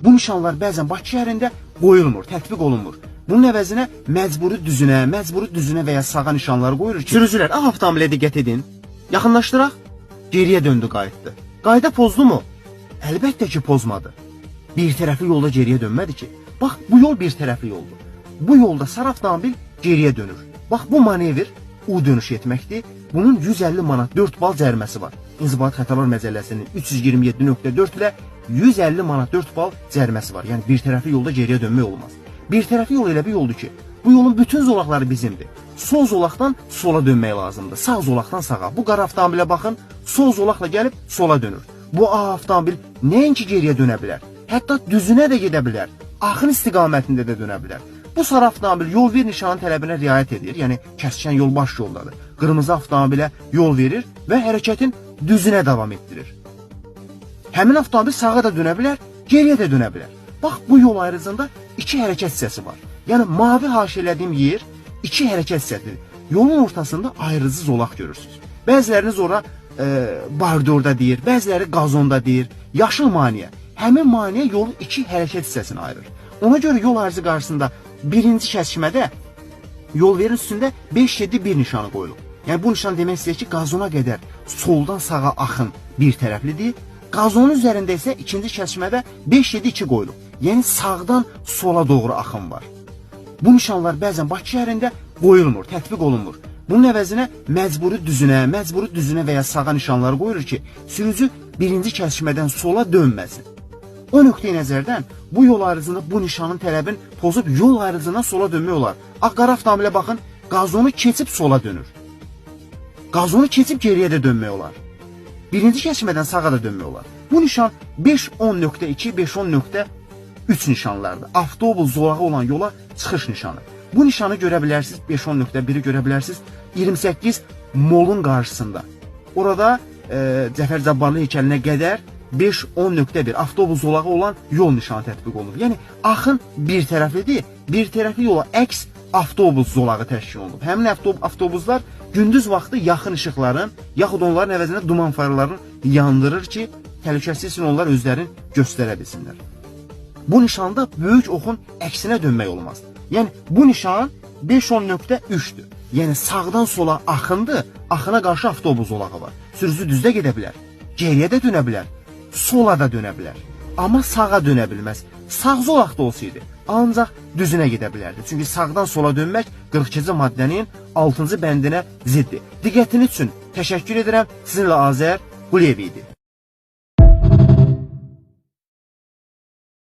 Bu nişanlar bəzən Bakı şəhərində qoyulmur, tətbiq olunmur. Bunun əvəzinə məcburi düzünə və ya sağa nişanlar qoyulur ki, sürücülər avtomobilə diqqət edin. Yaxınlaşdıraq, geriyə döndü, qayıtdı. Qayda pozdu mu? Əlbəttə ki, pozmadı. Bir tərəfli yolda geriyə dönmədi ki. Bax, bu yol bir tərəfli yoldur. Bu yolda sarı avtomobil geriyə dönür. Bax, bu manevr U dönüş etməkdir. Bunun 150 manat 4 bal cəriməsi var. İnzibati Xətalar Məcəlləsinin 327.4 ilə 150 manat 4 bal cəriməsi var. Yəni bir tərəfli yolda geriyə dönmək olmaz. Bir tərəfli yol elə bir yoldur ki, bu yolun bütün zolaqları bizimdir. Sol zolaqdan sola dönmək lazımdır. Sağ zolaqdan sağa. Bu qara avtomobilə baxın, sol zolaqla gəlib sola dönür. Bu A avtomobil nəinki geriyə dönə bilər, hətta düzünə də gedə bilər, axın istiqamətində də dönə bilər. Bu sarı avtomobil yol ver nişanın tələbinə riayət edir, yəni kəskin yol baş yoldadır. Qırmızı avtomobilə yol verir və hərəkətin düzünə davam etdirir. Həmin avtomobil sağa da dönə bilər, geriyə də dönə bilər. Bax, bu yol ayrıcında iki hərəkət hissəsi var. Yəni mavi haşiyələdiyim yer iki hərəkət hissəsidir. Yolun ortasında ayrıcı zolaq görürsünüz. Bəziləriniz ora bardorda deyir, bəziləri qazonda deyir, yaşıl maneə. Həmin maneə yolun iki hərəkət hissəsini ayırır. Ona görə yol ayrıcı qarşısında birinci kəsişmədə yol verin üstündə 5-7-1 nişanı qoyulub. Yəni bu nişan demək istəyir ki, qazona qədər soldan sağa axın bir tərəflidir. Qazonun üzərində isə ikinci kəsişmədə 5-7-2 qoyulub. Yəni sağdan sola doğru axın var. Bu nişanlar bəzən Bakı şəhərində qoyulmur, tətbiq olunmur. Bunun əvəzinə məcburi düzünə və ya sağa nişanlar qoyulur ki, sürücü birinci kəsişmədən sola dönməsin. O nöqteyi nəzərdən bu yol ayrıcında bu nişanın tələbini pozub yol ayrıcından sola dönmək olar. Qara avtomobilə baxın, qazonu keçib sola dönür. Qazonu keçib geriyə də dönmək olar. Birinci kəsişmədən sağa da dönmək olar. Bu nişan 5-10.2, 5-10.3 nişanlardır. Avtobus zolağı olan yola çıxış nişanı. Bu nişanı görə bilərsiniz, 5-10.1-i görə bilərsiniz 28 molun qarşısında. Orada Cəfər Cabbarlı heykəlinə qədər 5-10.1 avtobus zolağı olan yol nişanı tətbiq olunur. Yəni axın bir tərəflidir, bir tərəfli yola əks avtobus zolağı təşkil olunub. Həmin avtobuslar gündüz vaxtı yaxın işıqların, yaxud onların əvəzinə duman farlarını yandırır ki, təhlükəsiz onlar özlərini göstərə bilsinlər. Bu nişanda böyük oxun əksinə dönmək olmaz. Yəni bu nişan 5-10.3-dür. Yəni sağdan sola axındır, axına qarşı avtobus zolağı var. Sürücü düzdə gedə bilər, geriyə də dönə bilər, sola da dönə bilər. Amma sağa dönə bilməz. Sağ zolaqda olsaydı, ancaq düzünə gedə bilərdi. Çünki sağdan sola dönmək 42-ci maddənin 6-cı bəndinə ziddir. Diqqətiniz üçün təşəkkür edirəm. Sizinlə Azər Quliyev idi.